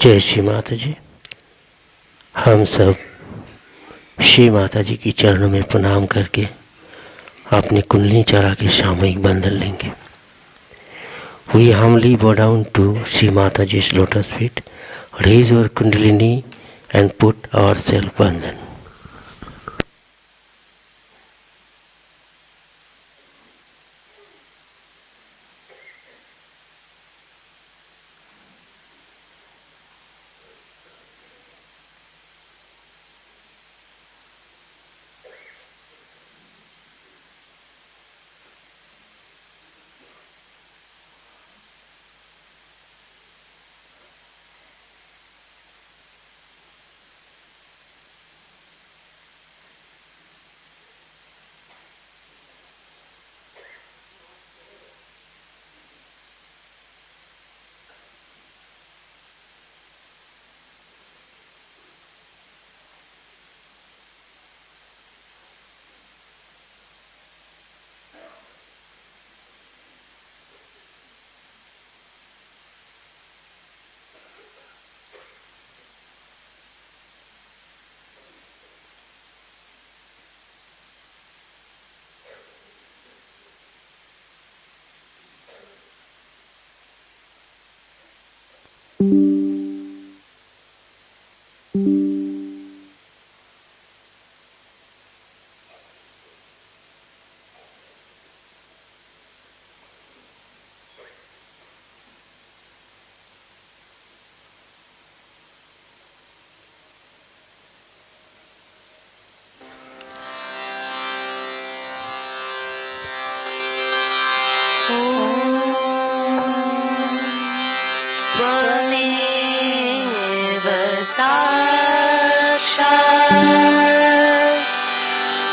जय श्री माता जी। हम सब श्री माता जी की चरणों में प्रणाम करके अपनी कुंडली चढ़ा के सामूहिक बंधन लेंगे। We humbly bow down to Shri Mataji's lotus feet, raise our kundalini and put ourselves bandhan.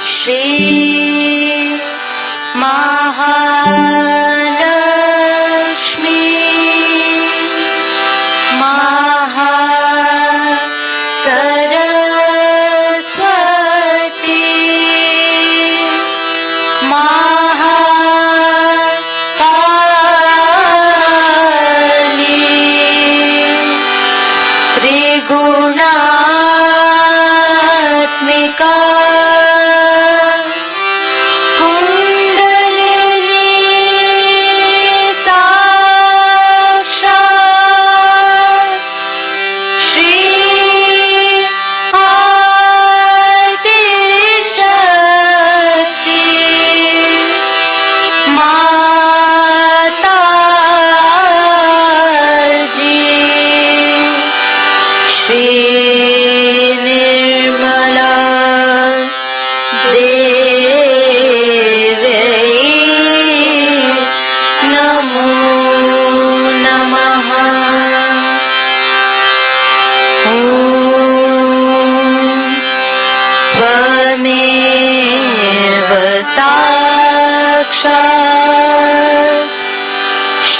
Shri Mahalakshmi Saraswati Mahakali Trigunaatmika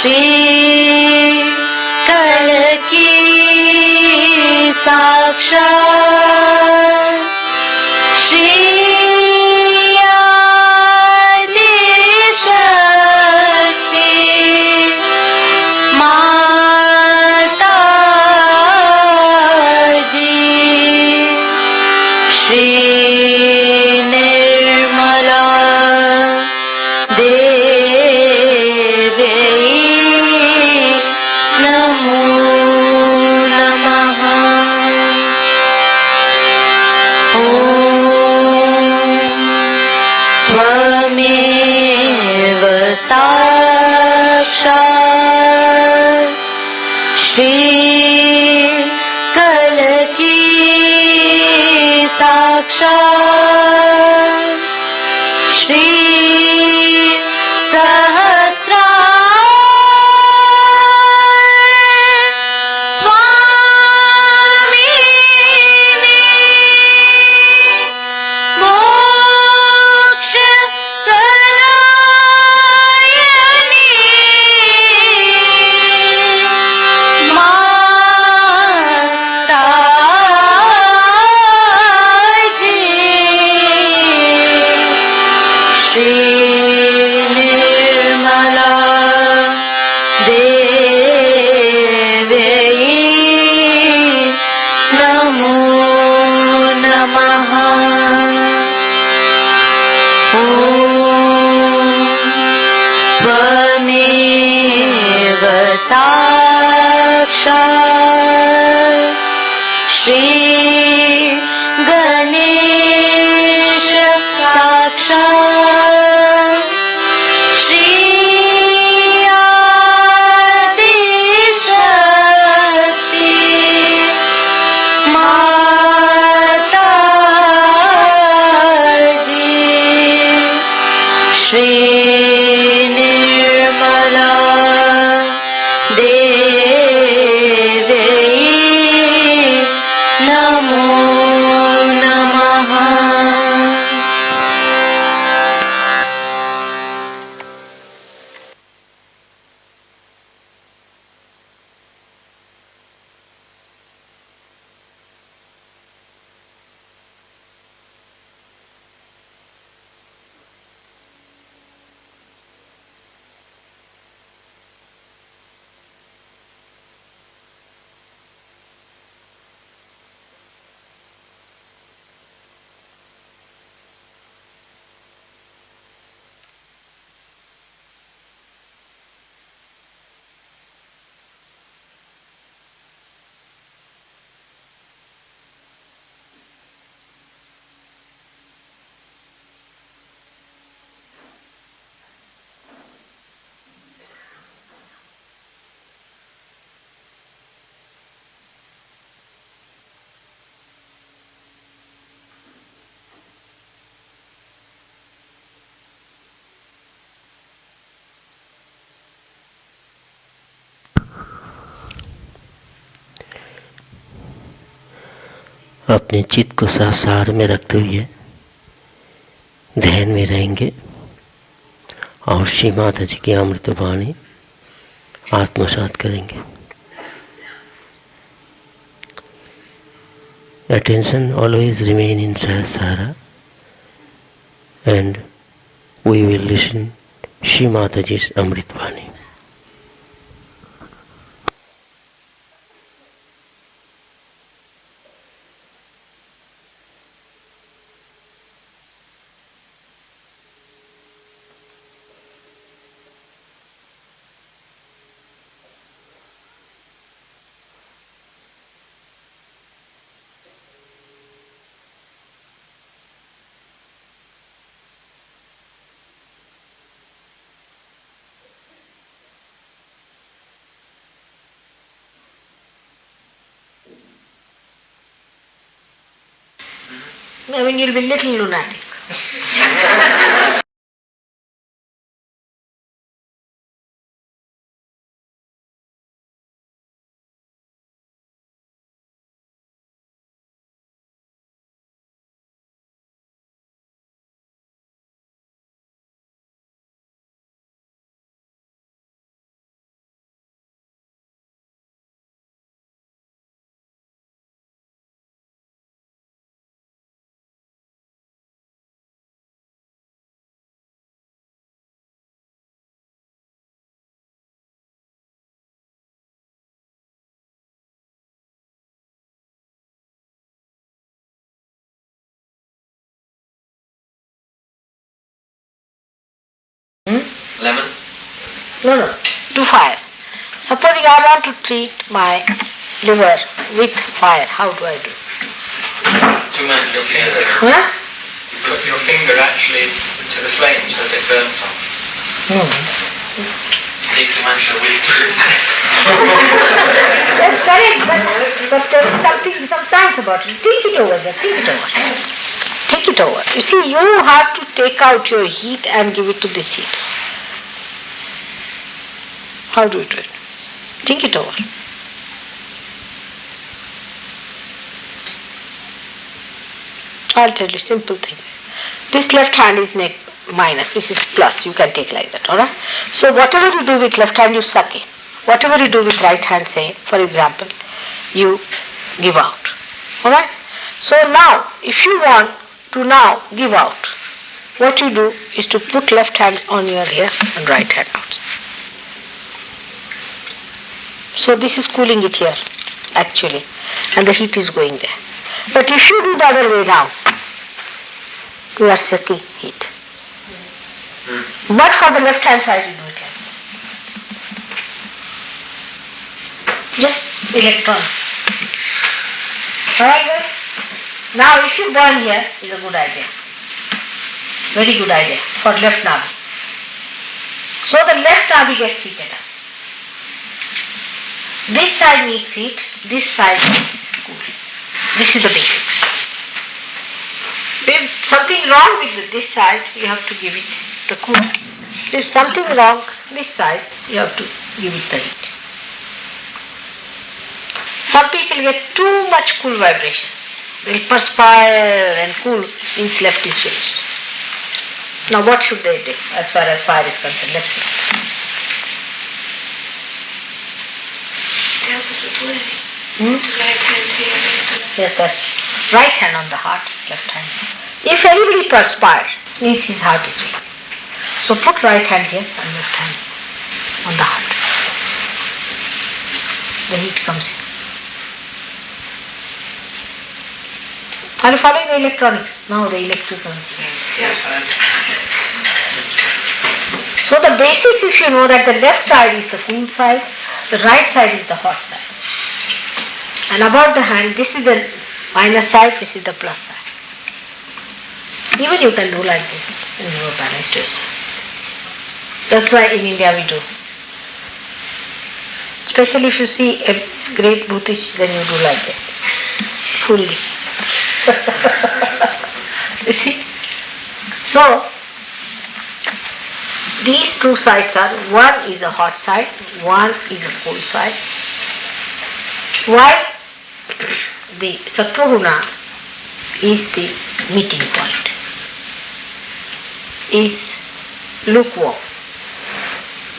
Shri Kalki Sakshat Shri Adi Shakti Mataji Shri Nirmala Sakshat Shri Kalki Sakshat Shri Sahasra Swamini Moksha Sakshat Shri Ganesha Sakshat Shri Adi Shakti Mataji Shri Nirmala Namo अपने चित्त को सार में रखते हुए ध्यान में रहेंगे और श्री माता जी की अमृत वाणी आत्मसात करेंगे. Attention always remain in Sahaja and we will listen Shri Mataji's Amrit Vani. I mean, you'll be little lunatic. Lemon? No. 2 fires. Supposing I want to treat my liver with fire, how do I do? 2 men your finger. Huh? You put your finger actually to the flame so that it burns off. You take the man to the weak. That's correct, but there's some science about it. Think it over. Think it over. You see, you have to take out your heat and give it to the seeds. How do you do it? Think it over. I'll tell you simple thing. This left hand is minus, this is plus, you can take like that, alright? So whatever you do with left hand, you suck in. Whatever you do with right hand, say, for example, you give out. Alright? So now, if you want to now give out, what you do is to put left hand on your ear and right hand out. So this is cooling it here, actually, and the heat is going there. But if you do the other way round, you are sucking heat. But for the left hand side, you do it like just electrons. Alright, good? Now if you burn here, is a good idea. Very good idea for left navi. So the left navi gets heated up. This side needs heat, this side needs cool. This is the basics. If something wrong with this side, you have to give it the cool. If something wrong this side, you have to give it the heat. Some people get too much cool vibrations. They'll perspire and cool, means left is finished. Now what should they do as far as fire is concerned? Let's see. Right hand here. Yes, that's right hand on the heart, left hand. If anybody perspires, means his heart is weak. So put right hand here and left hand on the heart. The heat comes in. Are you following the electronics? Now the electrical. Yes, So the basics, if you know that the left side is the cool side, the right side is the hot side. And about the hand, this is the minus side, this is the plus side. Even you can do like this and you are balanced yourself. That's why in India we do. Especially if you see a great Bhutish, then you do like this. Fully. You see? So, these two sides are, one is a hot side, one is a cold side. While the Sattva Guna is the meeting point, is lukewarm.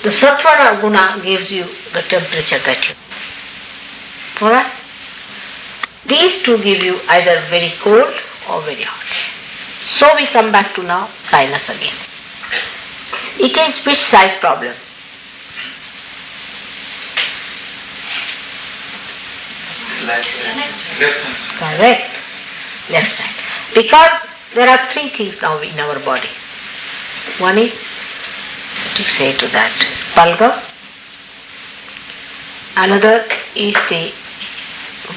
The sattva guna gives you the temperature that you need. Alright? These two give you either very cold or very hot. So we come back to now sinus again. It is which side problem? Left hand. Correct. Left side. Because there are three things now in our body. One is, to say to that, bulgam. Another is the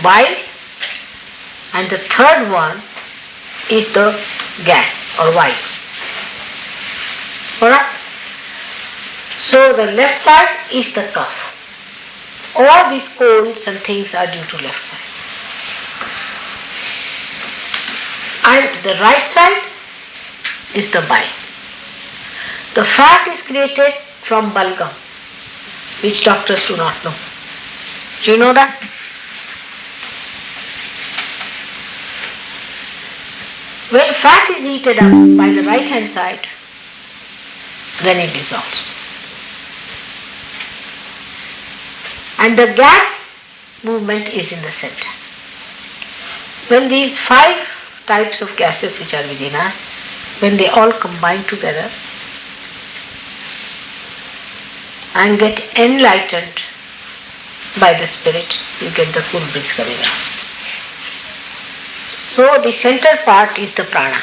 bile. And the third one is the gas or wine. Alright? So the left side is the cough. All these colds and things are due to left side. And the right side is the bile. The fat is created from bulgam, which doctors do not know. Do you know that? When fat is heated up by the right hand side, then it dissolves. And the gas movement is in the center. When these 5 types of gases which are within us, when they all combine together and get enlightened by the spirit, you get the cool breeze coming out. So the center part is the prana.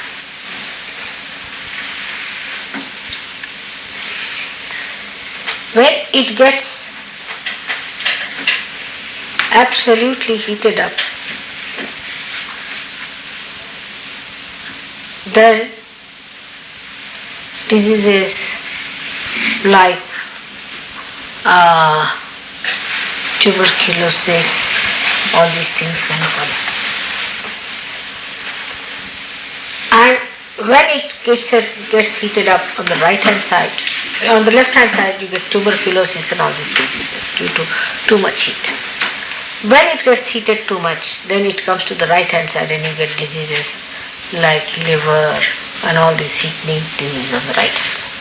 When it gets absolutely heated up, then diseases like tuberculosis, all these things can come. And when it gets heated up on the right hand side, on the left hand side you get tuberculosis and all these diseases due to too much heat. When it gets heated too much, then it comes to the right hand side and you get diseases like liver and all these heating diseases on the right hand side.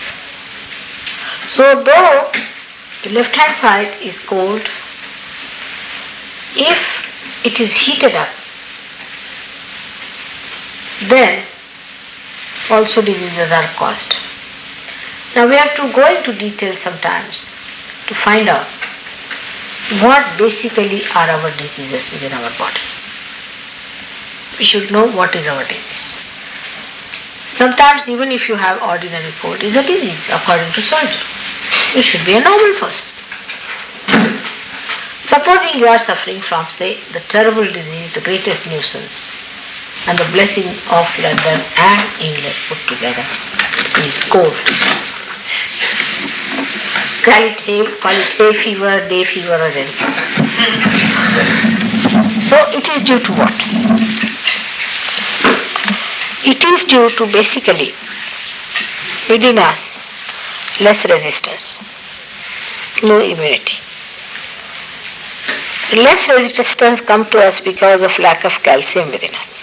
So though the left hand side is cold, if it is heated up, then also diseases are caused. Now we have to go into detail sometimes to find out what basically are our diseases within our body. We should know what is our disease. Sometimes even if you have ordinary cold, it is a disease according to surgery. You should be a normal person. Supposing you are suffering from, say, the terrible disease, the greatest nuisance, and the blessing of London and England put together is cold. Call it hay fever, day fever or anything. So it is due to what? It is due to basically within us less resistance, low immunity. Less resistance comes to us because of lack of calcium within us.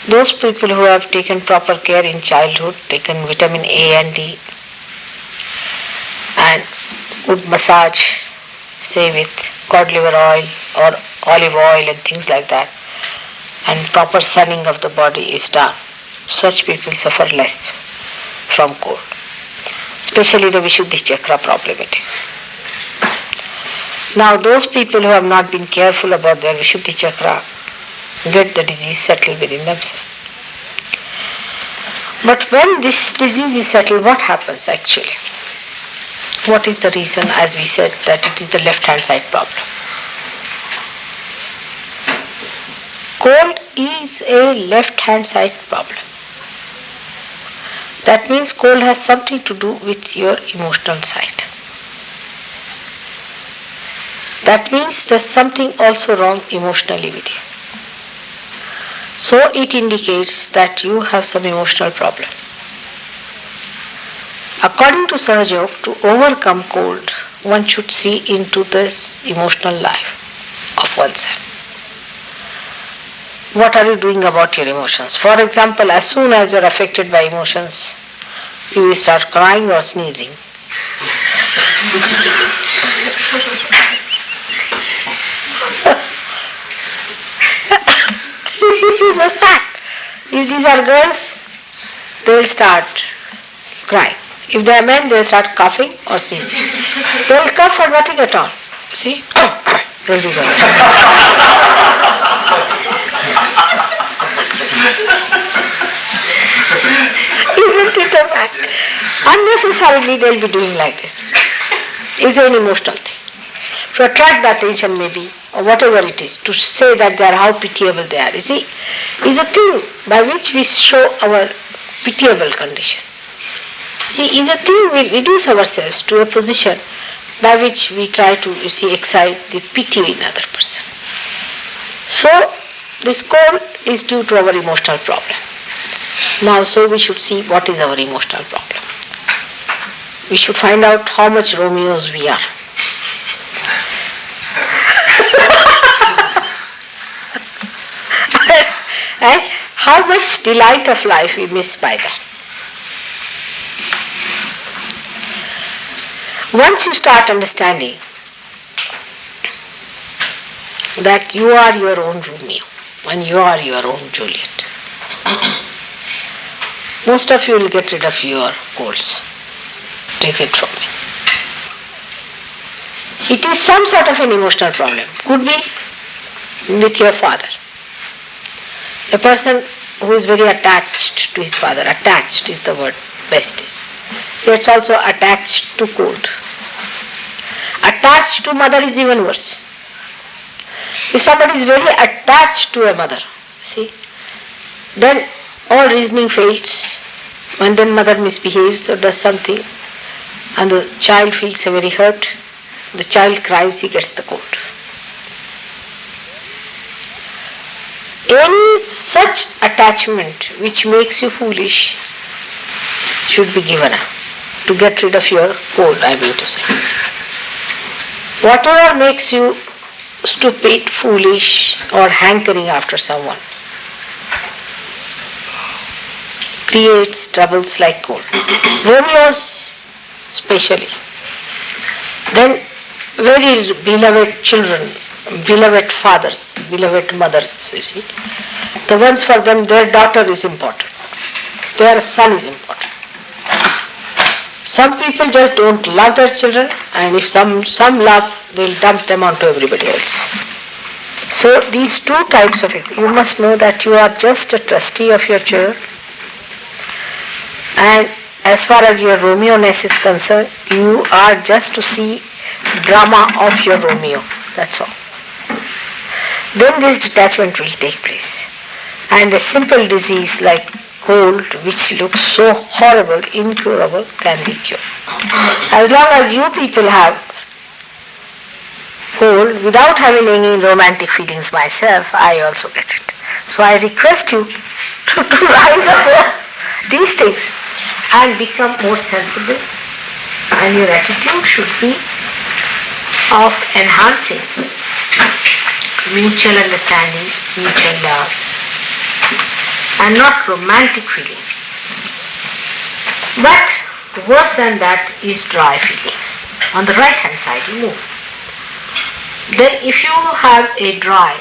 Those people who have taken proper care in childhood, taken vitamin A and D, and good massage, say with cod liver oil or olive oil and things like that, and proper sunning of the body is done, such people suffer less from cold. Especially the Vishuddhi chakra problem it is. Now those people who have not been careful about their Vishuddhi chakra get the disease settled within themselves. But when this disease is settled, what happens actually? What is the reason, as we said, that it is the left-hand side problem? Cold is a left-hand side problem. That means cold has something to do with your emotional side. That means there's something also wrong emotionally with you. So it indicates that you have some emotional problem. According to Sahaja, to overcome cold, one should see into this emotional life of oneself. what are you doing about your emotions? For example, as soon as you are affected by emotions, you will start crying or sneezing. This is a fact. If these are girls, they will start crying. If they are men, they will start coughing or sneezing. They will cough for nothing at all. See? They'll do that. Isn't it a fact? Unnecessarily they will be doing like this. It's an emotional thing. To attract the attention maybe, or whatever it is, to say that they are how pitiable they are. You see, is a thing by which we show our pitiable condition. See, is a thing we reduce ourselves to a position by which we try to, excite the pity in other person. So, this cold is due to our emotional problem. Now, so we should see what is our emotional problem. We should find out how much Romeos we are. And how much delight of life we miss by that. Once you start understanding that you are your own Romeo and you are your own Juliet, most of you will get rid of your colds. Take it from me. It is some sort of an emotional problem. Could be with your father. A person who is very attached to his father. Attached is the word best is. It's also attached to cold. Attached to mother is even worse. If somebody is very attached to a mother, see, then all reasoning fails, and then mother misbehaves or does something, and the child feels very hurt. The child cries, he gets the cold. Any such attachment which makes you foolish should be given up to get rid of your cold, I mean to say. Whatever makes you stupid, foolish, or hankering after someone creates troubles like cold. Romeos especially. Then very beloved children, beloved fathers, beloved mothers, you see. The ones for them, their daughter is important. Their son is important. Some people just don't love their children, and if some love, they'll dump them onto everybody else. So these two types of it, you must know that you are just a trustee of your children, and as far as your Romeo-ness is concerned, you are just to see drama of your Romeo, that's all. Then this detachment will take place. And a simple disease like cold, which looks so horrible, incurable, can be cured. As long as you people have cold, without having any romantic feelings myself, I also get it. So I request you to rise above these things and become more sensible, and your attitude should be of enhancing mutual understanding, mutual love, and not romantic feelings. But worse than that is dry feelings. On the right hand side you move. Then if you have a dry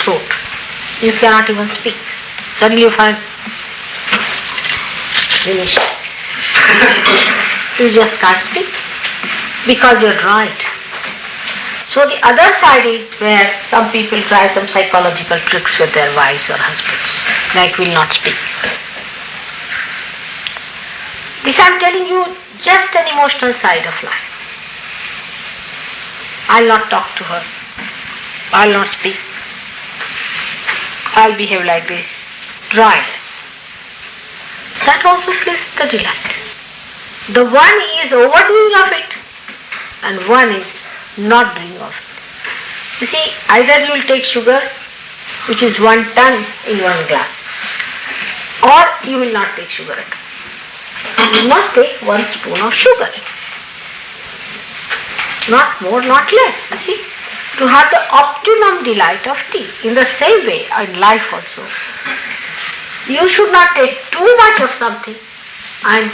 throat, you cannot even speak. Suddenly you find finished. You just can't speak because you're dry. So the other side is where some people try some psychological tricks with their wives or husbands, like will not speak. This I'm telling you just an emotional side of life. I'll not talk to her. I'll not speak. I'll behave like this. Dryness. That also kills the delight. The one is overdoing of it, and one is not doing of it. You see, either you will take sugar, which is 1 ton in 1 glass, or you will not take sugar at all. You must take 1 spoon of sugar. Not more, not less, you see. to have the optimum delight of tea. In the same way, in life also, you should not take too much of something and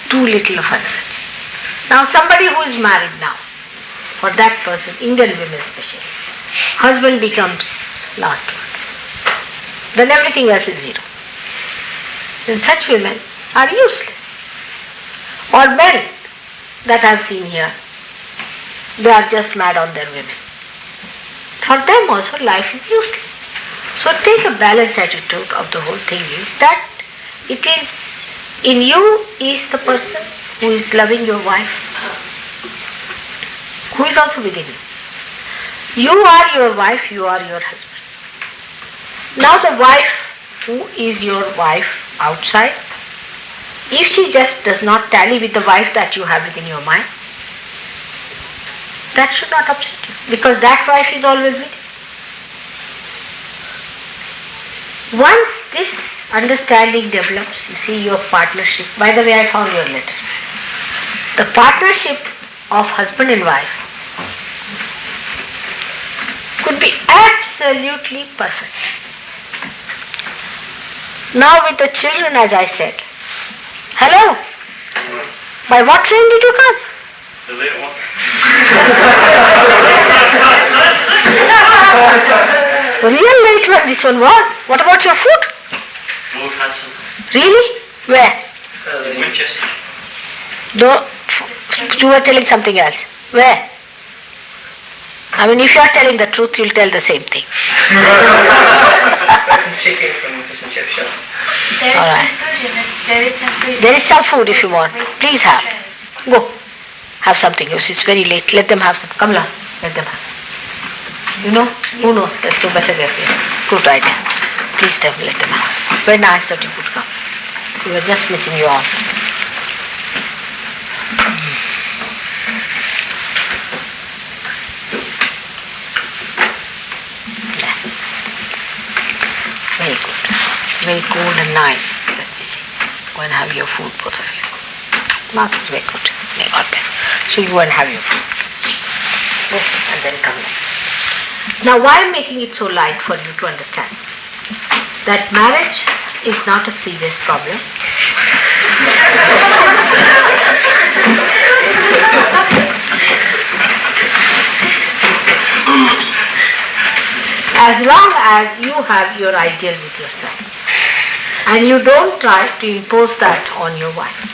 too little of another. Now somebody who is married now, for that person, Indian women especially, husband becomes last one. Then everything else is zero. Then such women are useless. Or men that I have seen here, they are just mad on their women. For them also life is useless. So take a balanced attitude of the whole thing is that it is in you is the person who is loving your wife, who is also within you. You are your wife, you are your husband. Now the wife who is your wife outside, if she just does not tally with the wife that you have within your mind, that should not upset you, because that wife is always with you. Once this understanding develops, you see your partnership. By the way, I found your letter. The partnership of husband and wife could be absolutely perfect. Now with the children, as I said, hello, by what train did you come? The late one. Real late one this one was. What about your food? Both had some. Really? Where? In Winchester. Though, you were telling something else. Where? I mean, if you are telling the truth, you'll tell the same thing. Some chicken from the fish and chip shop. All right. There is some food if you want. Please have. Go. Have something. It's very late. Let them have some. Come along. Let them have. You know? Who knows? That's so better get here. Good idea. Please let them have. Very nice that you could come. We were just missing you all. Very good. Very cold and nice. Let me see. Go and have your food, both of you. Mark is very good. May God bless. So you go and have your food. Go and then come back. Now why I'm making it so light for you to understand? That marriage is not a serious problem. As long as you have your ideal with yourself and you don't try to impose that on your wife,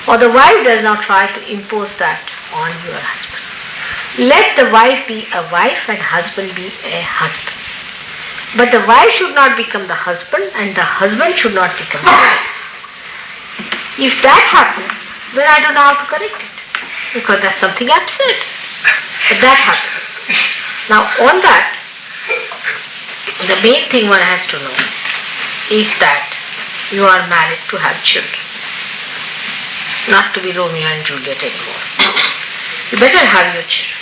or the wife does not try to impose that on your husband. Let the wife be a wife and husband be a husband. But the wife should not become the husband and the husband should not become the wife. If that happens, then I don't know how to correct it, because that's something absurd. But that happens. Now on that, the main thing one has to know is that you are married to have children, not to be Romeo and Juliet anymore. You better have your children.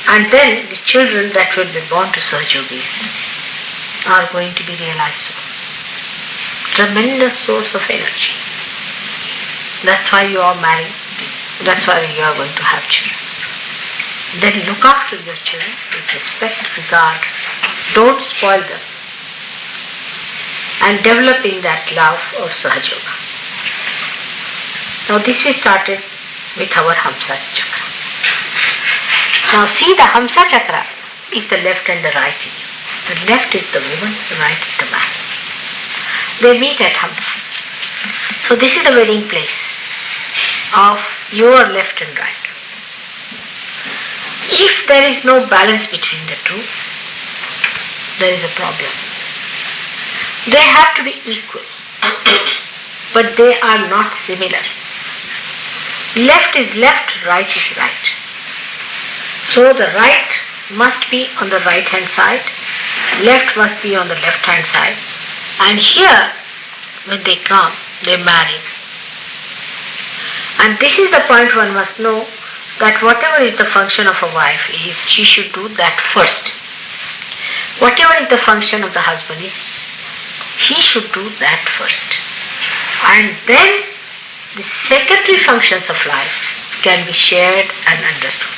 And then the children that will be born to Sahajogis are going to be realized soon. Tremendous source of energy. That's why you are married. That's why you are going to have children. Then look after your children with respect, regard. Don't spoil them. And developing that love of Sahajoga. Now this we started with our Hamsa Chakra. Now see, the Hamsa Chakra is the left and the right in you. The left is the woman, the right is the man. They meet at Hamsa. So this is the meeting place of your left and right. If there is no balance between the two, there is a problem. They have to be equal, but they are not similar. Left is left, right is right. So the right must be on the right hand side, left must be on the left hand side. And here, when they come, they marry. And this is the point one must know, that whatever is the function of a wife is, she should do that first. Whatever is the function of the husband is, he should do that first. And then the secondary functions of life can be shared and understood.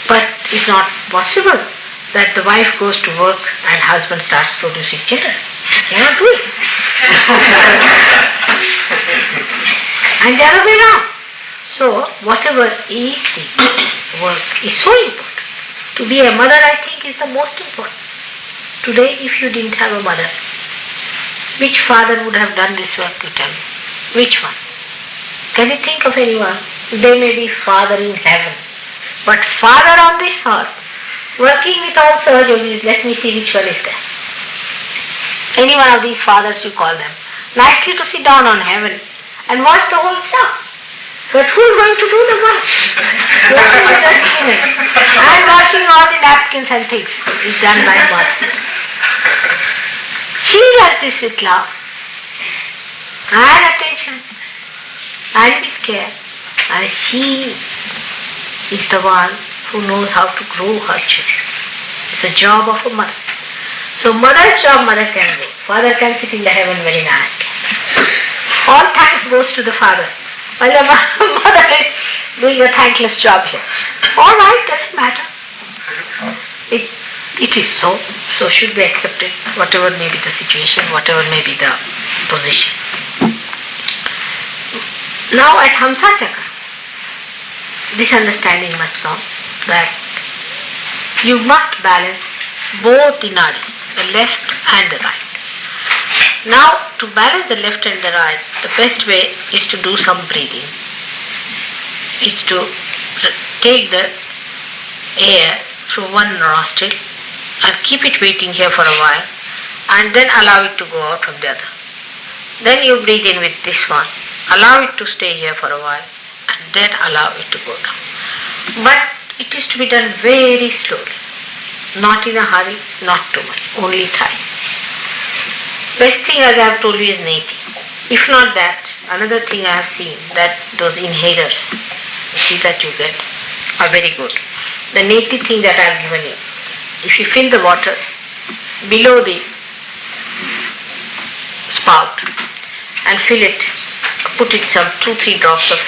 But It's not possible that the wife goes to work and husband starts producing children. Cannot do it. And the other way around. So, whatever is the work is so important. To be a mother, I think, is the most important. Today, if you didn't have a mother, which father would have done this work, you tell me? Which one? Can you think of anyone? They may be father in heaven, but father on this earth, working with all surgeries, let me see which one is there. Any one of these fathers you call them. Nicely to sit down on heaven and watch the whole stuff. But who is going to do the work? Washing the dustbin and washing all the napkins and things is done by mother. She does this with love and attention and with care. And she is the one who knows how to grow her children. It's the job of a mother. So mother's job, mother can do. Father can sit in the heaven very nicely. All thanks goes to the father. While the mother is doing a thankless job here. All right, doesn't matter. It is so. So should be accepted, whatever may be the situation, whatever may be the position. Now at Hamsa Chakra, this understanding must come that you must balance both the nadis, the left and the right. Now, to balance the left and the right, the best way is to do some breathing. It's to take the air through one nostril and keep it waiting here for a while and then allow it to go out from the other. Then you breathe in with this one, allow it to stay here for a while and then allow it to go down. But it is to be done very slowly, not in a hurry, not too much, only thrice. Best thing, as I have told you, is neti. If not that, another thing I have seen, that those inhalers, see that you get, are very good. The neti thing that I have given you, if you fill the water below the spout and fill it, put it some 2-3 drops of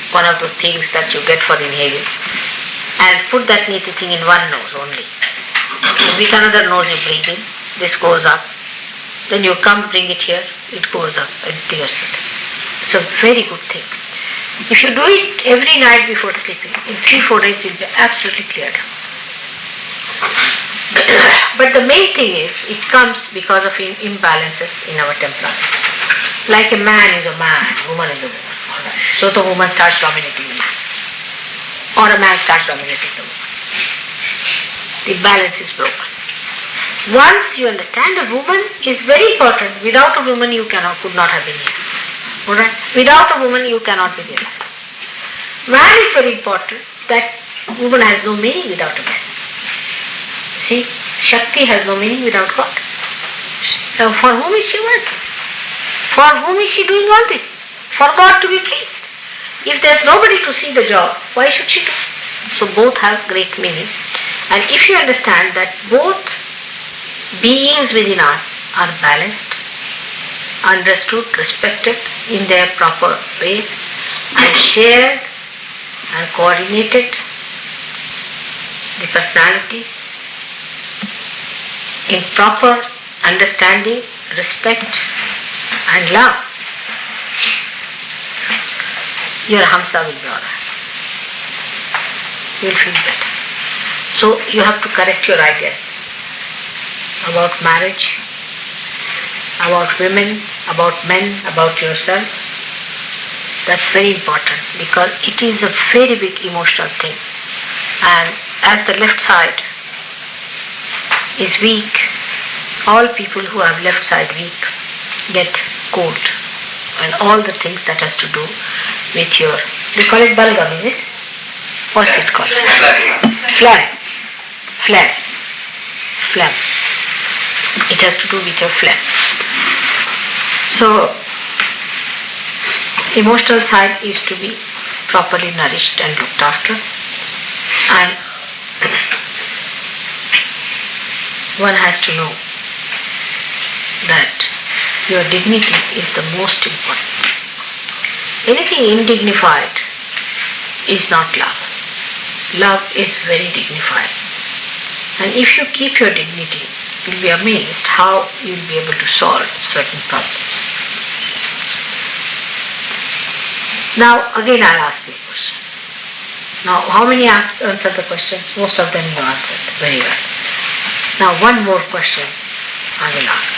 one of those things that you get for inhaling, and put that neti thing in one nose only. And with another nose you breathe in, this goes up. Then you come, bring it here, it goes up and clears it. It's a very good thing. If you do it every night before sleeping, in 3-4 days you'll be absolutely cleared. But the main thing is, it comes because of imbalances in our temperaments. Like a man is a man, woman is a woman. So the woman starts dominating the man. Or a man starts dominating the woman. The balance is broken. Once you understand a woman is very important. Without a woman you could not have been here. Alright? Without a woman you cannot be here. Man is very important. That woman has no meaning without a man. See, Shakti has no meaning without God. So for whom is she working? For whom is she doing all this? For God to be pleased. If there's nobody to see the job, why should she do? So both have great meaning. And if you understand that both beings within us are balanced, understood, respected in their proper way, and shared and coordinated, the personalities in proper understanding, respect and love, your Hamsa will be alright. You will feel better. So you have to correct your ideas about marriage, about women, about men, about yourself. That's very important because it is a very big emotional thing. And as the left side is weak, all people who have left side weak get cold and all the things that has to do with your, they call it balgam, is it? What's it called? Phlegm. It has to do with your phlegm. So, emotional side is to be properly nourished and looked after, and one has to know that your dignity is the most important. Anything indignified is not love. love is very dignified. And if you keep your dignity, you'll be amazed how you'll be able to solve certain problems. Now again I'll ask you a question. Now how many answered the questions? Most of them you answered very well. Now one more question I will ask.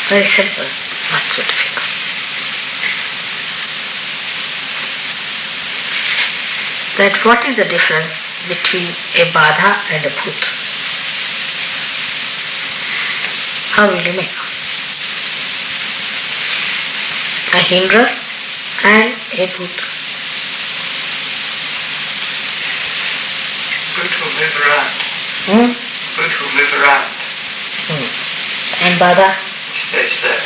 Very simple, not so difficult. That what is the difference between a badha and a bhoot? How will you make? A hindrance and a bhoot. Bhoot will move around. Bhoot will move around. And badha? Stays there.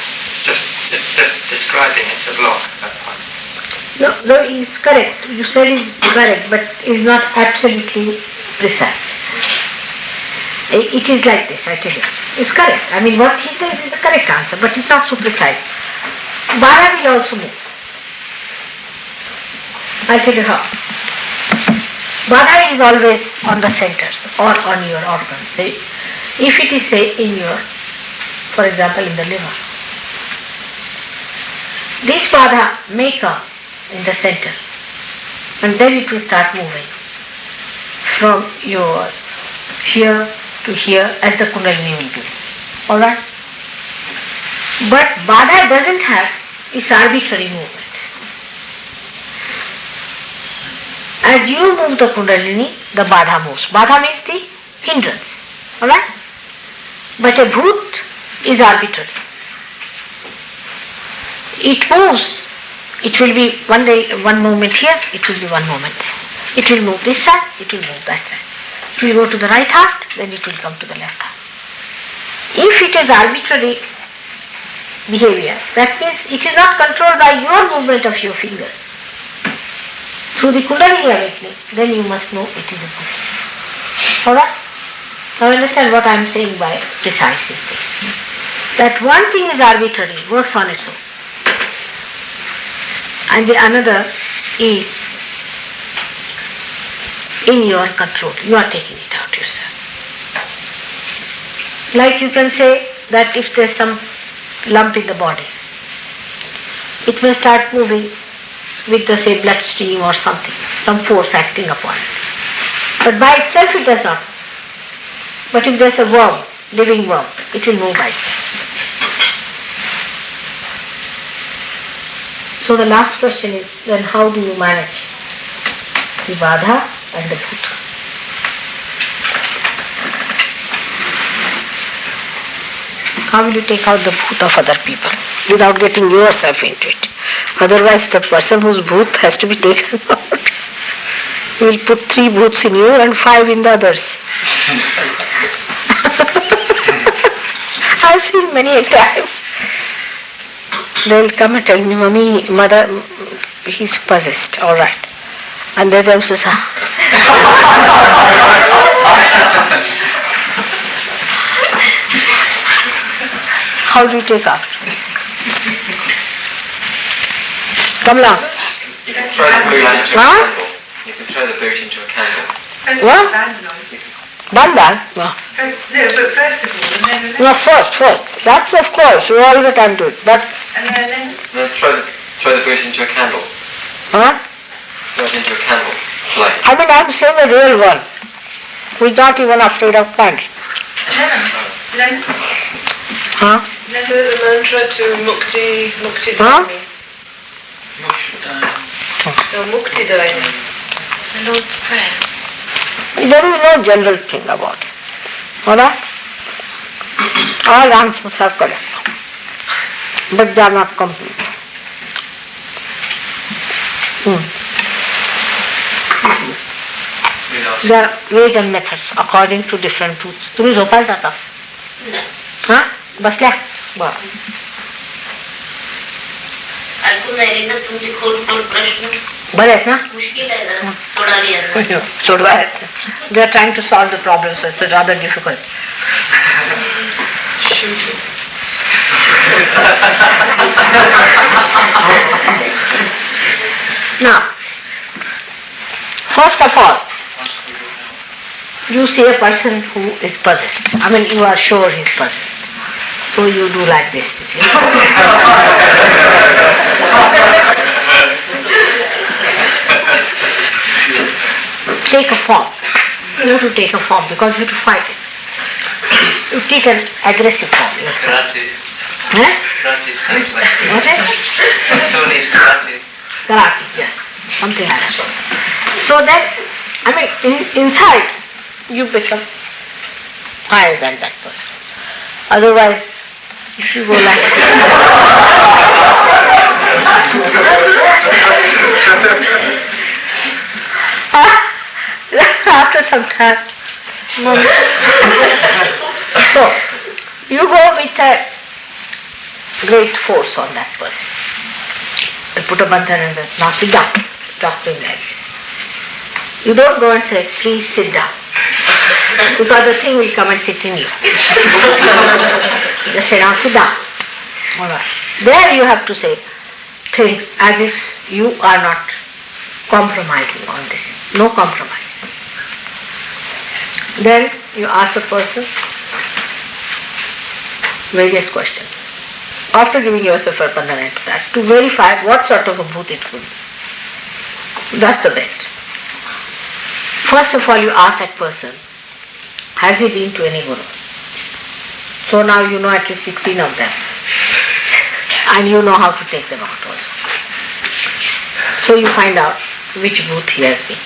It's just describing it's a block at that point. No, it's correct. You said it's correct, but it's not absolutely precise. It is like this, I tell you. It's correct. I mean, what he says is the correct answer, but it's not so precise. Badha will also move. I'll tell you how. Badha is always on the centers or on your organs. Say, if it is, say, in your, for example, in the liver, this badha may come in the center, and then it will start moving from your here to here as the kundalini will do. Alright? But badha doesn't have its arbitrary movement. As you move the kundalini, the badha moves. Badha means the hindrance. Alright? But a bhoot is arbitrary. It moves. It will be one moment here, it will be one moment there. It will move this side, it will move that side. It will go to the right heart, then it will come to the left heart. If it is arbitrary behavior, that means it is not controlled by your movement of your fingers. Through the kundalini awakening, then you must know it is a bhoot. Alright? Now understand what I am saying by precisely this. That one thing is arbitrary, works on its own. And the another is in your control. You are taking it out yourself. Like you can say that if there is some lump in the body, it may start moving with the, say, bloodstream or something, some force acting upon it. But by itself it does not. But if there is a worm, living worm, it will move by itself. So the last question is, then how do you manage the badha and the bhoot? How will you take out the bhoot of other people without getting yourself into it? Otherwise the person whose bhoot has to be taken out. You will put 3 bhoots in you and 5 in the others. I've seen many a times. They'll come and tell me, Mummy, mother, he's possessed, all right. And then they'll say, how do you take out? Come now. You can throw the boot into a candle. You can throw the boot into a candle. What? Bandhan? No. No, but first of all, and then... No, first. That's of course, we all the time do it. But... And then... No, throw the boot into a candle. Huh? Throw it into a candle. Light. I mean, I'm saying a real one, who's not even afraid of candle. Then... Huh? So the mantra to Mukti Huh? Dhyani. No, Mukti Dhyani. The Lord's Prayer. There is no general thing about it. Alright? All answers are correct. But they are not complete. There are ways and methods according to different truths. तुम्ही झोपायला जाता? हाँ? बसल्या? बरं. ऐकून राहिले ना तुमचे खोल प्रश्न बरे आहेत ना? मुश्किल आहे जरा सोडायला सोडवायचं. They are trying to solve the problem, so it's rather difficult. Now, first of all, you see a person who is possessed. I mean, you are sure he is possessed. So you do like this. Take a form. You have to take a form because you have to fight it. You take an aggressive form. Karate. Huh? Karate sounds like it. What is it? Tony's karate. Karate, yes. Something like that. So that, I mean, inside, you become higher than that person. Otherwise, if you go like after some time, so you go with a great force on that person. You put a bandhan and now sit down, talk to him like this. You don't go and say, please sit down, because the thing will come and sit in you. Just say, now sit down. All right. There you have to say things as if you are not compromising on this. No compromise. Then you ask the person various questions. After giving yourself a bandhana into that, to verify what sort of a bhoot it could be. That's the best. First of all, you ask that person, has he been to any guru? So now you know at least 16 of them. And you know how to take them out also. So you find out which bhoot he has been.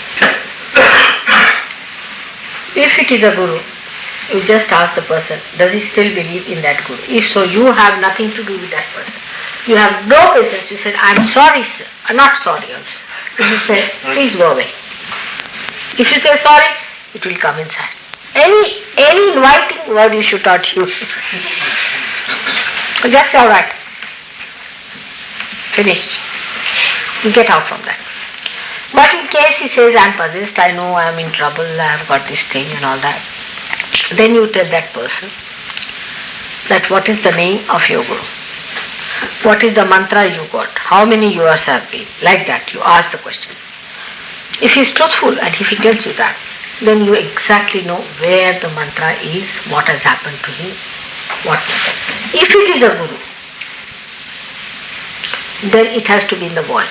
If it is a guru, you just ask the person, does he still believe in that guru? If so, you have nothing to do with that person. You have no business. You said, I'm sorry, sir. I'm not sorry also. If you say, please go away. If you say sorry, it will come inside. Any inviting word you should not use. Just say, all right. Finished. You get out from that. But in case he says, I'm possessed, I know I'm in trouble, I've got this thing and all that, then you tell that person that what is the name of your guru? What is the mantra you got? How many years have been? Like that, you ask the question. If he is truthful and if he tells you that, then you exactly know where the mantra is, what has happened to him, what happened. If it is a guru, then it has to be in the void.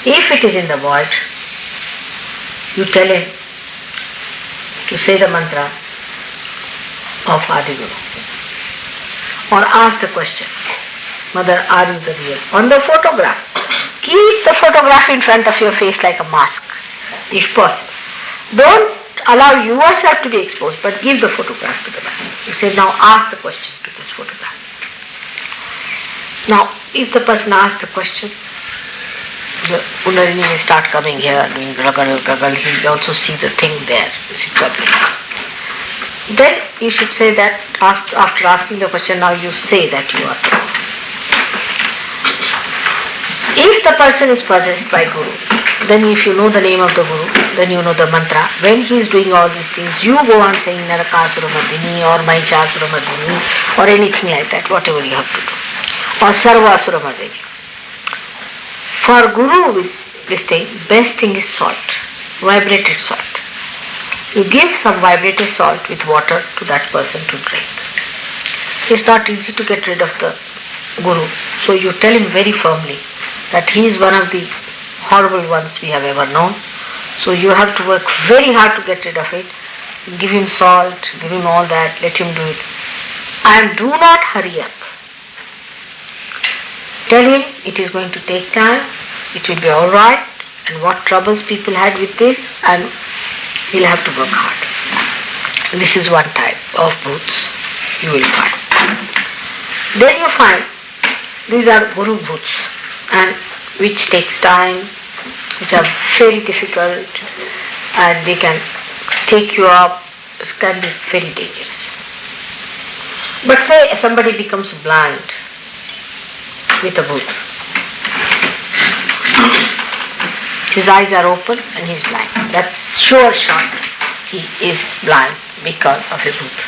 If it is in the void, you tell him to say the mantra of Adi Guru. Or ask the question, Mother, are you the real? On the photograph, keep the photograph in front of your face like a mask, if possible. Don't allow yourself to be exposed, but give the photograph to the man. You say, now ask the question to this photograph. Now, if the person asks the question, the Kundalini will start coming here, doing gagal, he will also see the thing there, Then you should say that, after asking the question, now you say that you are true. If the person is possessed by Guru, then if you know the name of the Guru, then you know the mantra. When he is doing all these things, you go on saying Narakasura Mardini or Mahishasura Mardini or anything like that, whatever you have to do. Or Sarvasura Mardini. For Guru with this thing, best thing is salt, vibrated salt. You give some vibrated salt with water to that person to drink. It's not easy to get rid of the Guru, so you tell him very firmly that he is one of the horrible ones we have ever known. So you have to work very hard to get rid of it. Give him salt, give him all that, let him do it. And do not hurry up. Tell him it is going to take time, it will be alright, and what troubles people had with this, and he'll have to work hard. This is one type of bhoots you will find. Then you find these are Guru bhoots, and which takes time, which are very difficult, and they can take you up, it can be very dangerous. But say somebody becomes blind with a bhoot. His eyes are open and he is blind. That's sure shot he is blind because of a bhoot.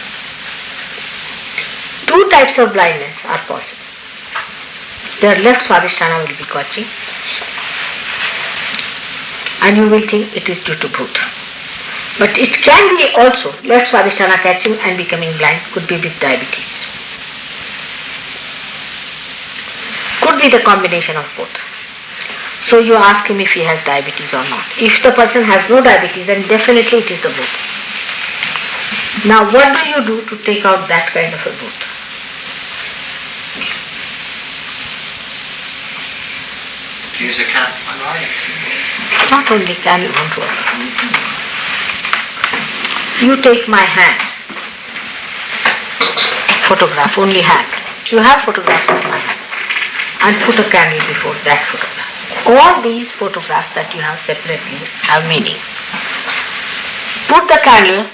Two types of blindness are possible. Their left swadhisthana will be catching and you will think it is due to bhoot. But it can be also left swadhisthana catching and becoming blind, could be with diabetes. Could be the combination of both. So you ask him if he has diabetes or not. If the person has no diabetes, then definitely it is the bhoot. Now what do you do to take out that kind of a bhoot? Use a can. Not only can you won't work. You take my hand, photograph, only hand. You have photographs of my hand, and put a candle before that photograph. All these photographs that you have separately have meanings. Put the candle,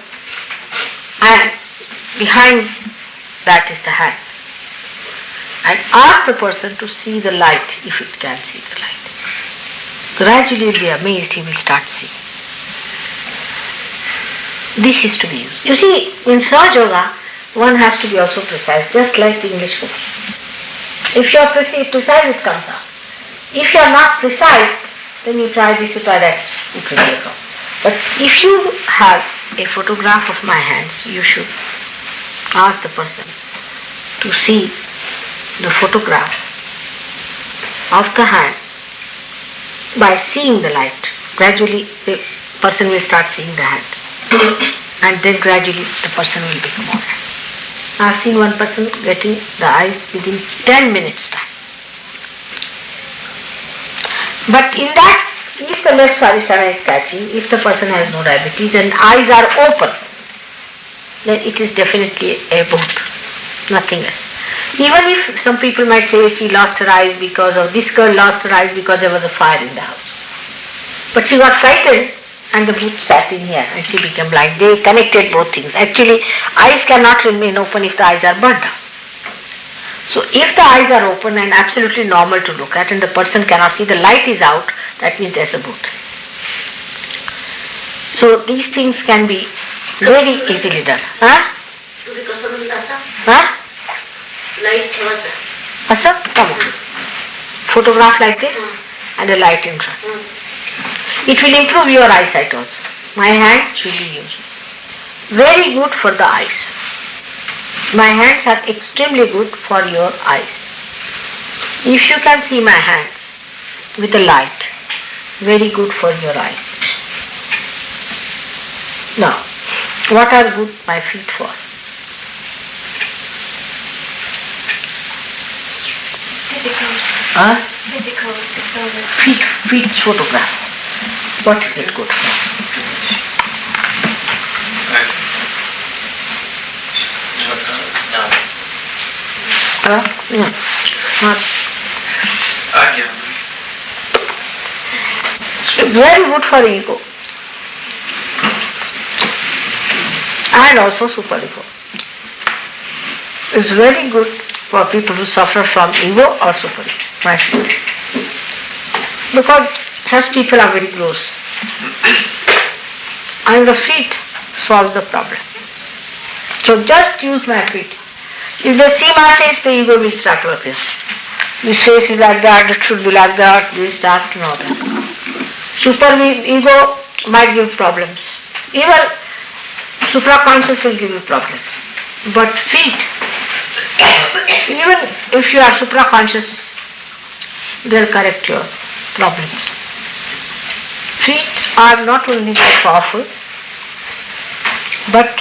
and behind that is the hand. And ask the person to see the light, if it can see the light. Gradually you will be amazed, he will start seeing. This is to be used. You see, in Sahaja Yoga, one has to be also precise, just like the English book. If you are precise, it comes out. If you are not precise, then you try this, you try that, it will take out. But if you have a photograph of my hands, you should ask the person to see the photograph of the hand by seeing the light. Gradually the person will start seeing the hand and then gradually the person will become all right. I have seen one person getting the eyes within 10 minutes time. But in that, if the left swadhisthana is catching, if the person has no diabetes and eyes are open, then it is definitely a bhoot, nothing else. Even if some people might say she lost her eyes because of, this girl lost her eyes because there was a fire in the house. But she got frightened and the bhoot sat in here and she became blind. They connected both things. Actually, eyes cannot remain open if the eyes are burnt out. So if the eyes are open and absolutely normal to look at and the person cannot see, the light is out, that means there's a bhoot. So these things can be very easily done. Huh? Huh? Light was Asa? Come on. Photograph like this and a light in front. It will improve your eyesight also. My hands will be used. Very good for the eyes. My hands are extremely good for your eyes. If you can see my hands with a light, very good for your eyes. Now, what are good my feet for? Physical. Huh? Physical illness. Feet photograph. What is it good for? No. No. Not. ARYA. Very good for ego. And also super ego. It's very good for people who suffer from ego or super ego. My feet. Because such people are very gross. And the feet solve the problem. So just use my feet. If they see my face, the ego will start working. This face is like that, it should be like that, this, that, and all that. Super ego might give problems. Even supraconscious will give you problems. But feet, even if you are supraconscious, they'll correct your problems. Feet are not only very powerful, but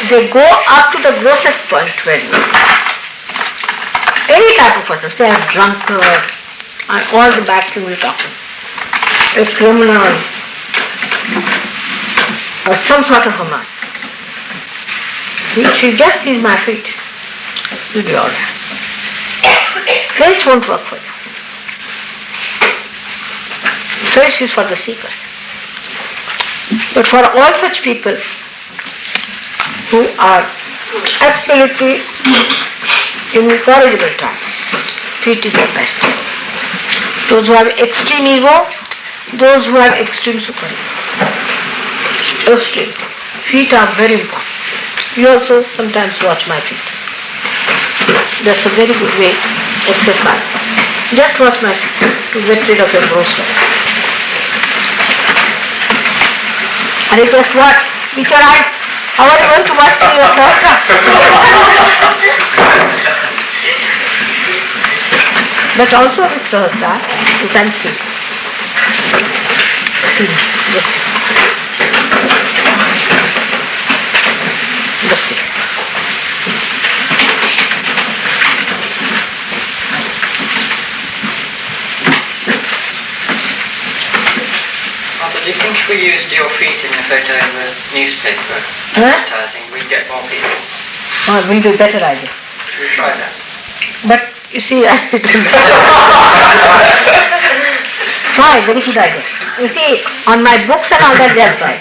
they go up to the grossest point very well. Any type of person, say a drunkard, and all the bad things we talk about, a criminal, or some sort of a man. If he just sees my feet, he'll be all right. Face won't work for you. Face is for the seekers. But for all such people who are absolutely incorrigible times, feet is the best. Those who have extreme ego, those who have extreme super ego. Extreme. Feet are very important. You also sometimes watch my feet. That's a very good way, exercise. Just watch my feet to get rid of your grossness. And it was what? With your eyes. How are you going to watch through your Dwarka? But also with Sahaja, you can see. See, just see. Just see. Do you think if we used your feet in the photo in the newspaper advertising, we'd get more people? Oh, it will be a better idea. Should we try that? But you see, try, very good idea. You see, on my books and all that they have tried.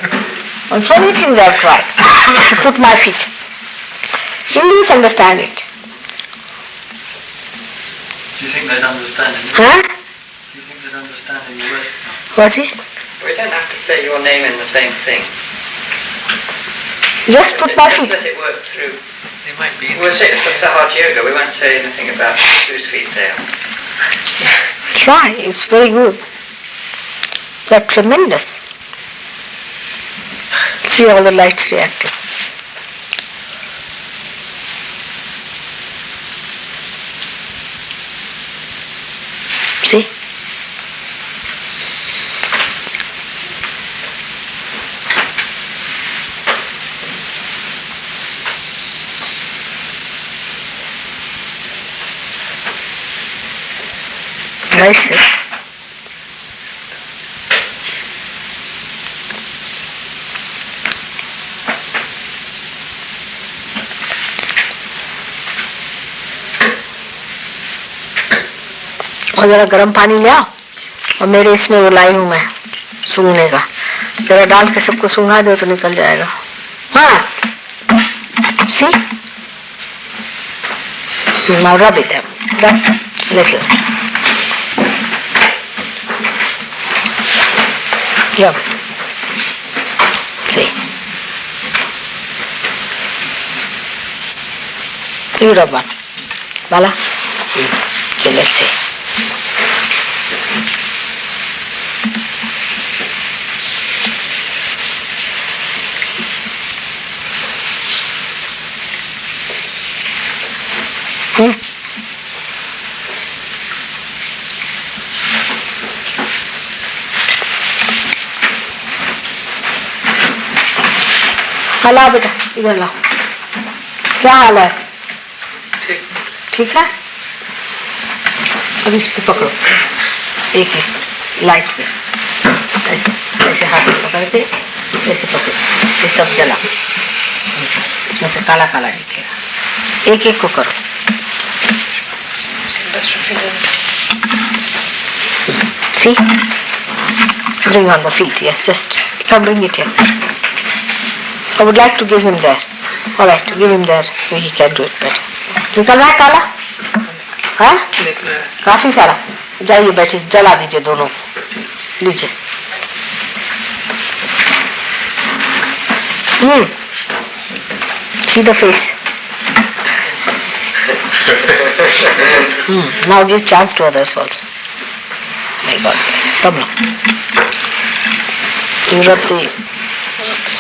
On so many things they have tried to put my feet. Indians understand it. Do you think they'd understand in the Huh? Do you think they'd understand in the West? What's it? We don't have to say your name in the same thing. Just put my Just feet. let it work through. They might be. We'll say it for Sahaja Yoga. We won't say anything about whose feet they are. Try, it's very good. They're tremendous. See all the lights reacting. See? Nice. और जरा गर्म पानी ले आओ और मेरे इसमें वो लाई हूँ मैं सूंघने का, जरा डाल के सबको सूंघा दो तो निकल जाएगा. हाँ, see? Now rub it up. Rub little. Rub. See? You rub one. Bala? Okay, let's see. लाओ बेटा, इधर लाओ. क्या हाल है? ठीक. ठीक है. अब इसको पकड़ो, एक एक लाइट पे ऐसे ऐसे हाथ में पकड़ के ऐसे पकड़ो, ये सब जला, इसमें से काला काला निकलेगा. एक एक को करो. See? Bring on the feet, yes, just come bring it here. I would like to give him there. All right, give him there so he can do it better. निकल रहा है काला? हाँ? काफी सारा. जाइए बैठिए, जला दीजिए दोनों को. लीजिए. See the face. Now give chance to others also. My God, come now. You rub the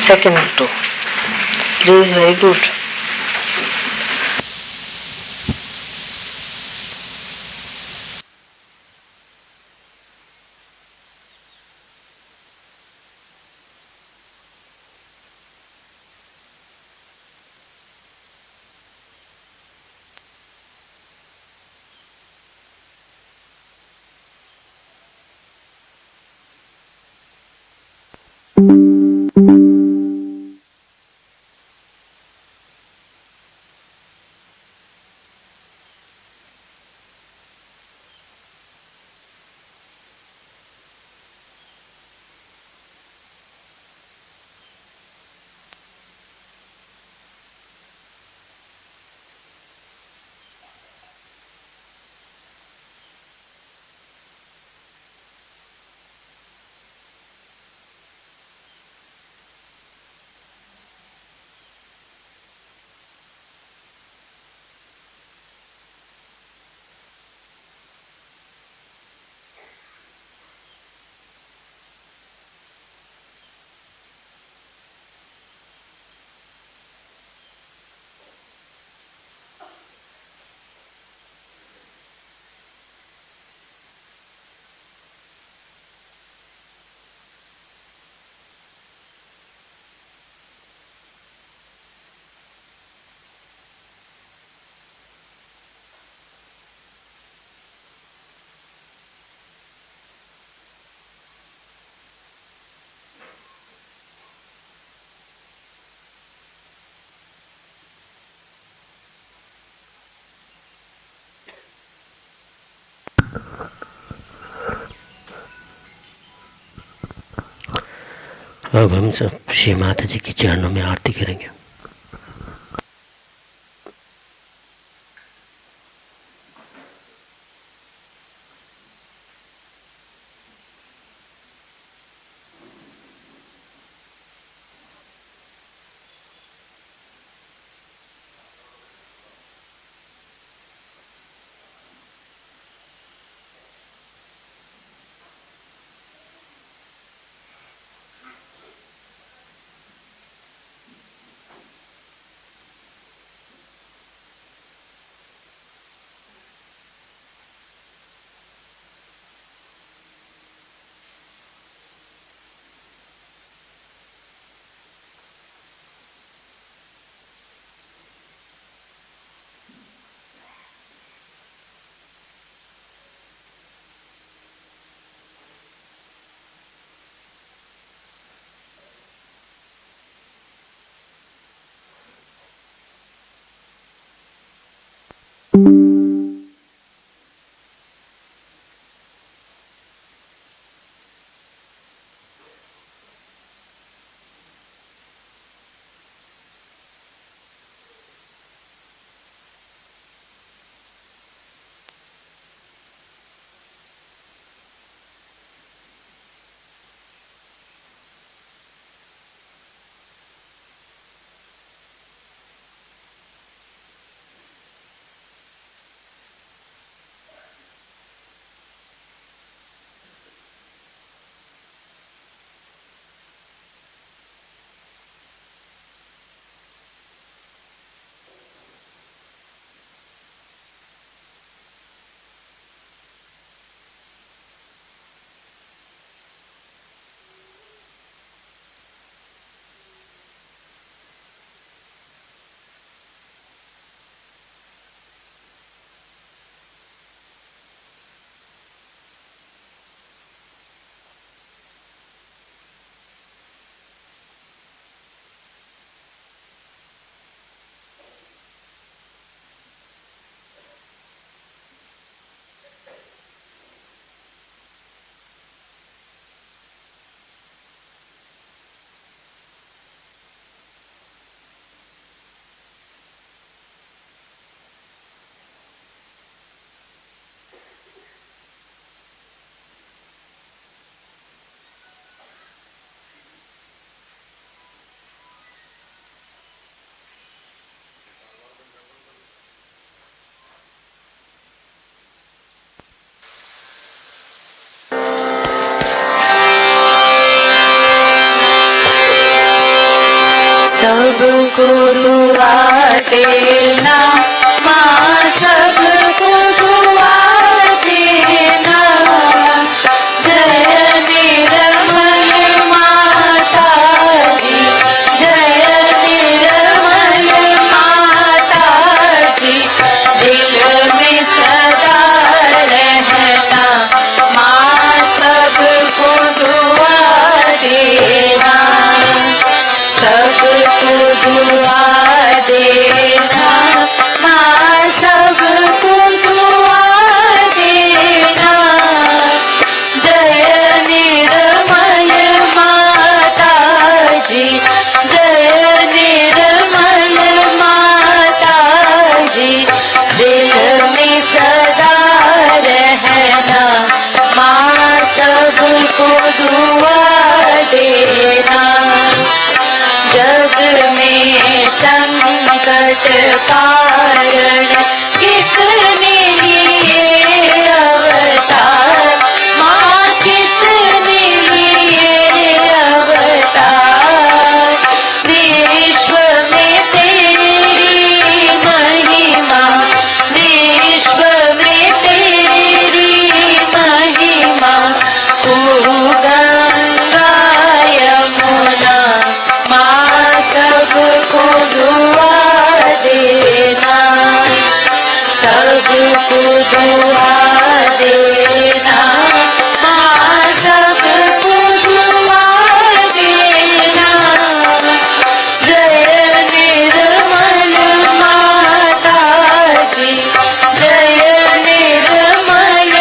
second toe. This is very good. अब हम सब श्री माता जी के चरणों में आरती करेंगे। सबको दुआ देना माँ, सबको दुआ देना। जय निर्मल माता जी, जय निर्मल माता जी। दिल में सदा रहना माँ, सबको दुआ देना, सबको दुआ देना माँ, सबको दुआ देना। जय निर्मल माता जी, जय निर्मल माता जी। दिल में सदा रहना माँ, सबको दुआ देना। जग में संकट कारण कितने लिए अवतार माँ, कितने लिए अवतार। विश्व में तेरी महिमा, विश्व में तेरी महिमा। तू गंगा यमुना माँ, सबको दुआ देना, सबको दुआ देना माँ, सबको दुआ देना। जय निर्मल माता जी, जय निर्मल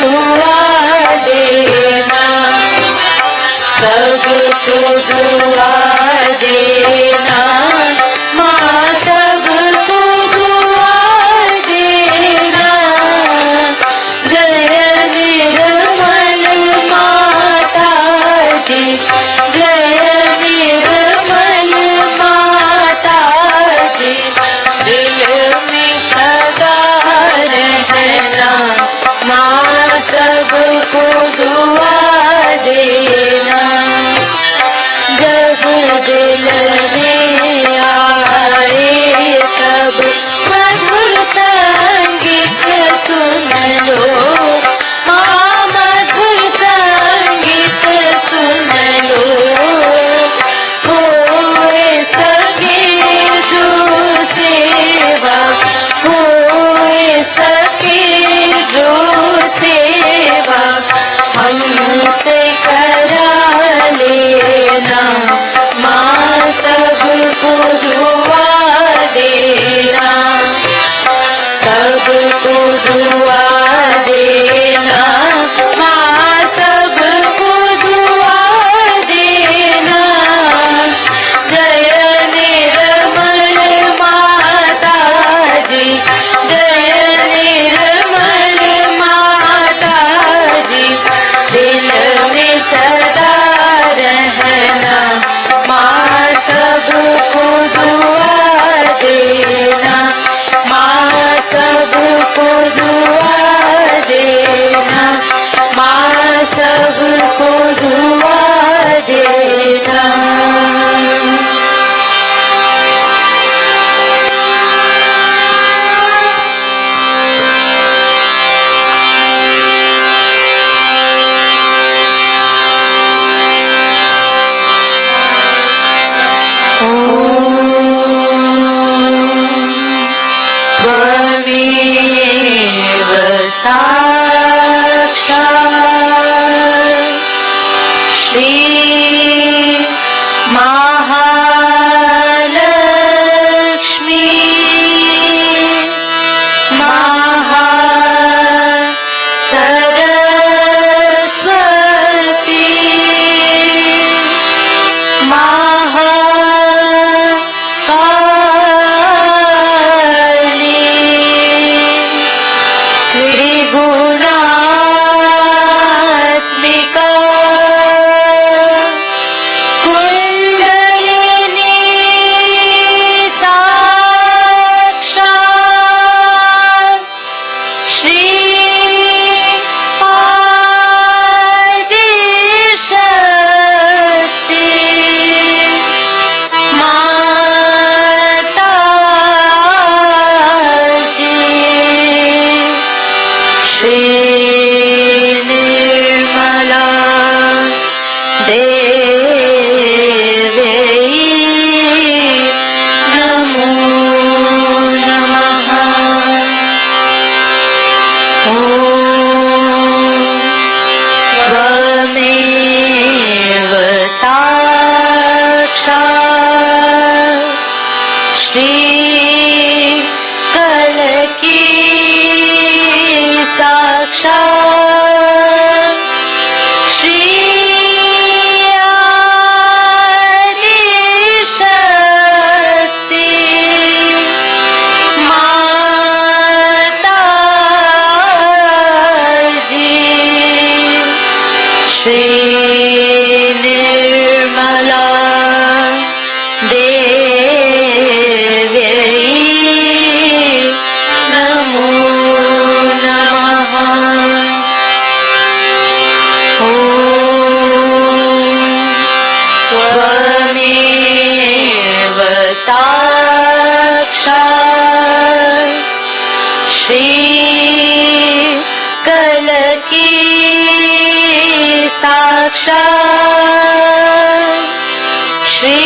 दुआ देना, सबको दुआ देना, माँ सबको दुआ देना। जय निर्मल माता जी, जय निर्मल माता जी, दिल में सदा रहना, माँ सबको दुआ देना। जब दिल में आए तब मधुर संगीत सुन लो, माँ मधुर संगीत सुन लो। होए सके जो सेवा, होए सके जो सेवा, हमसे करा लेना, माँ सबको दुआ देना, सबको दुआ देना, माँ सबको दुआ देना। जय निर्मल माता जी, जय निर्मल माता जी, दिल में सदा रहना, माँ सबको दुआ देना, माँ सबको दुआ देना, माँ सबको दुआ देना। त्वमेव साक्षात् श्री महालक्ष्मी महासरस्वती महाकाली त्रिगुणात्मिका कुंडलिनी साक्षात् श्री आदिशक्ति माता जी। श्री निर्मला देवी नमो नमः। ॐ त्वमेव साक्षात् श्री कलकी साक्षात् श्री आदिशक्ति माता जी। श्री निर्मला देवी नमो नमः। ॐ त्वमेव साक्षात् श्री कलकी साक्षात् श्री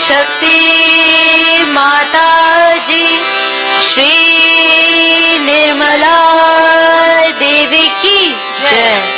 शक्ति माता जी, श्री निर्मला देवी की जय।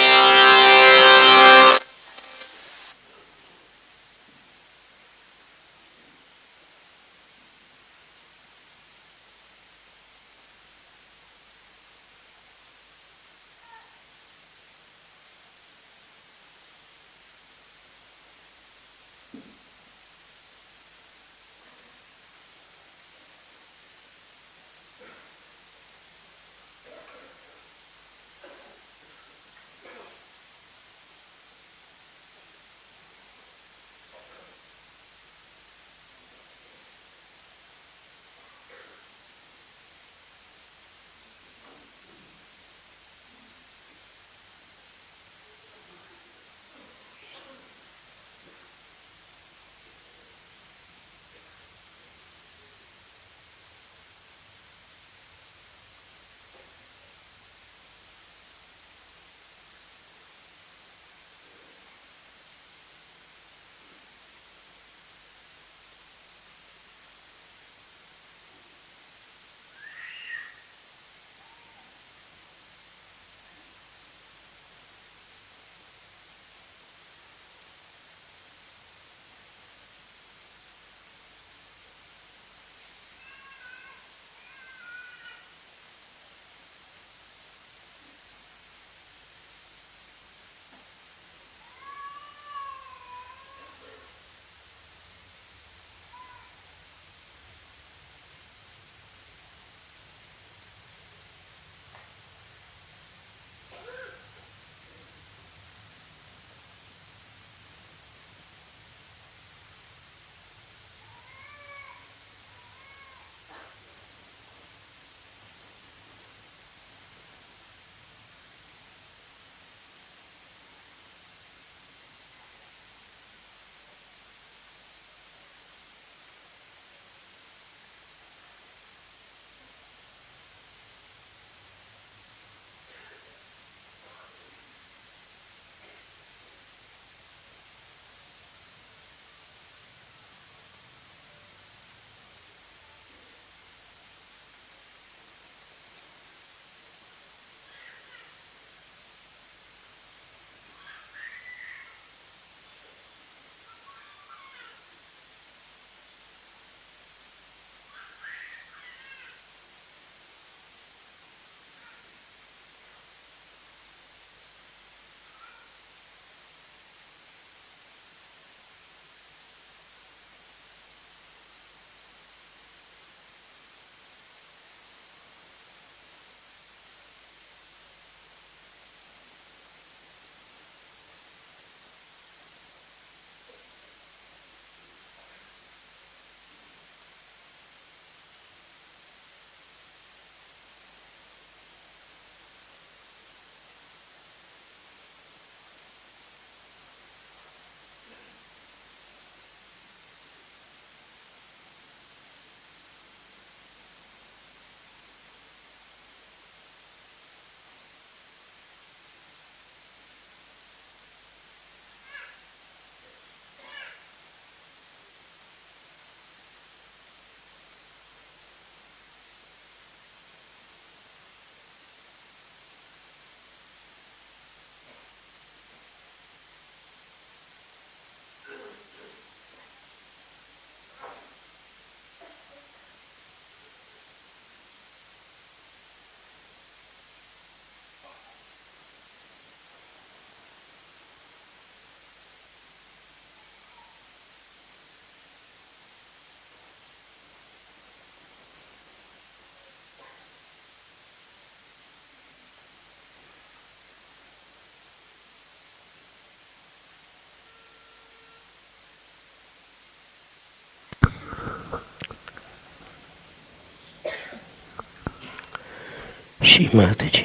श्री माता जी,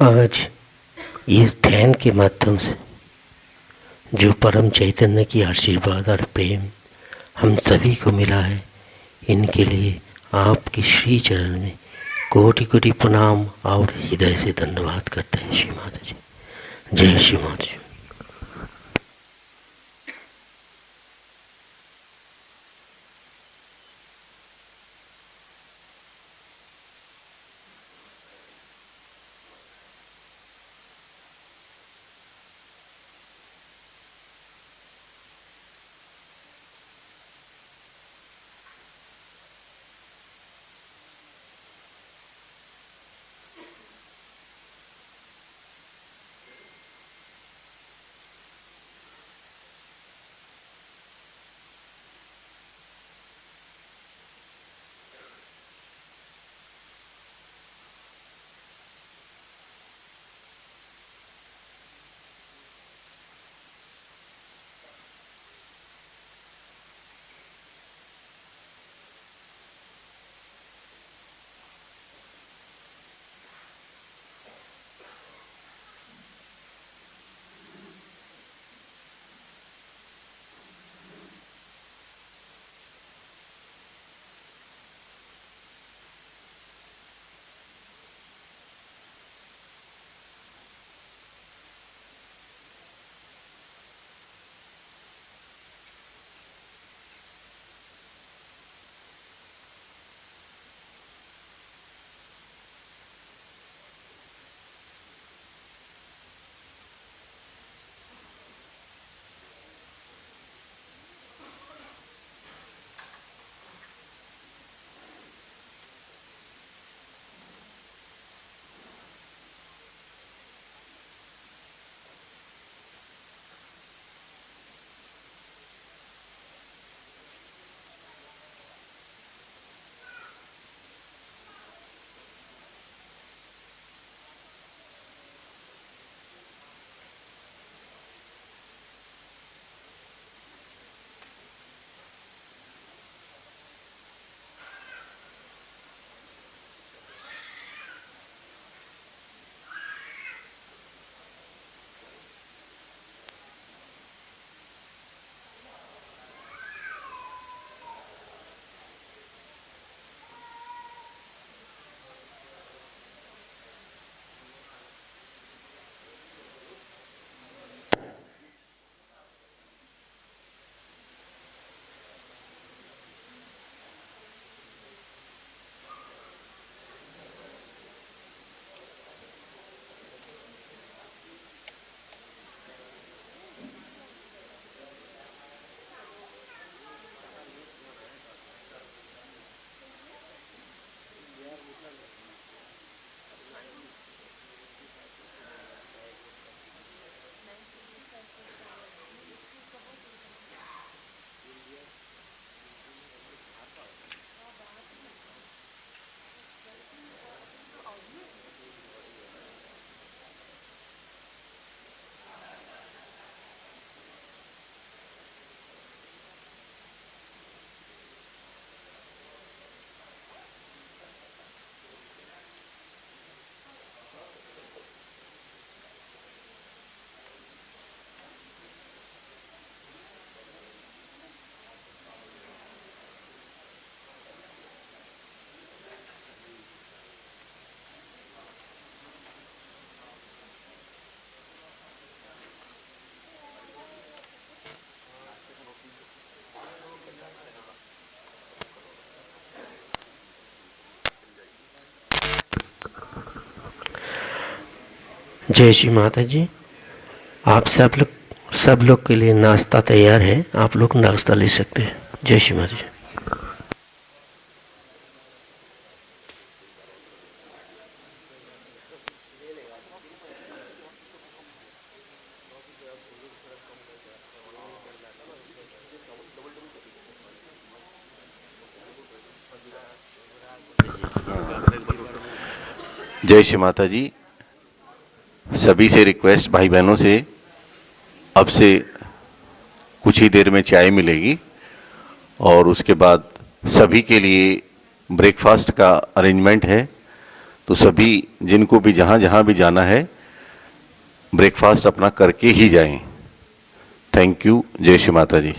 आज इस ध्यान के माध्यम से जो परम चैतन्य की आशीर्वाद और प्रेम हम सभी को मिला है, इनके लिए आपके श्री चरण में कोटि कोटि प्रणाम और हृदय से धन्यवाद करते हैं। श्री माता जी, जय श्री माता जी। जय श्री माता जी। आप सब लोग के लिए नाश्ता तैयार है, आप लोग नाश्ता ले सकते हैं। जय श्री माता जी। जय श्री माता जी। सभी से रिक्वेस्ट, भाई बहनों से, अब से कुछ ही देर में चाय मिलेगी और उसके बाद सभी के लिए ब्रेकफास्ट का अरेंजमेंट है। तो सभी जिनको भी जहाँ जहाँ भी जाना है ब्रेकफास्ट अपना करके ही जाएं। Thank you. जय श्री माता जी।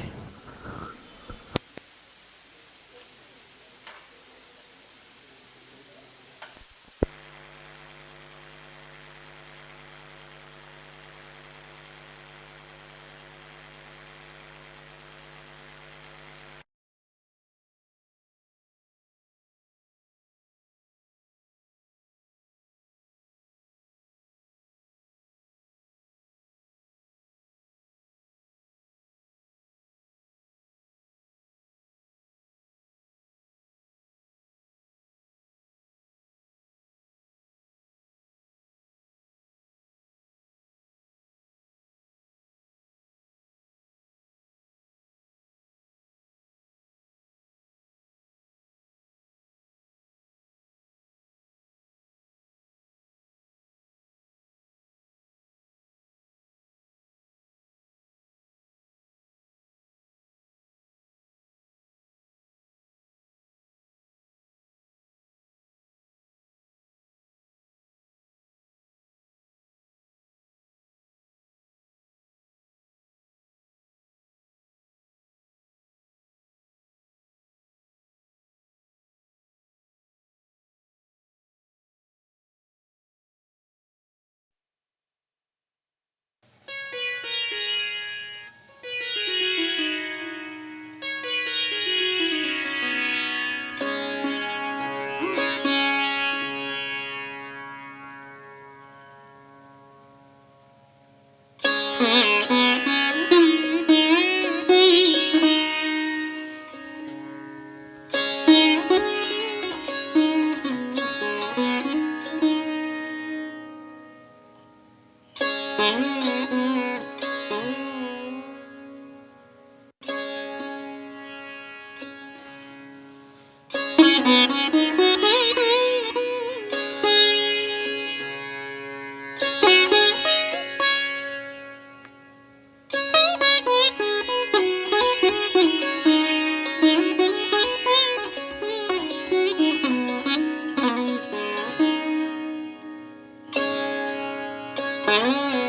Mm-hmm.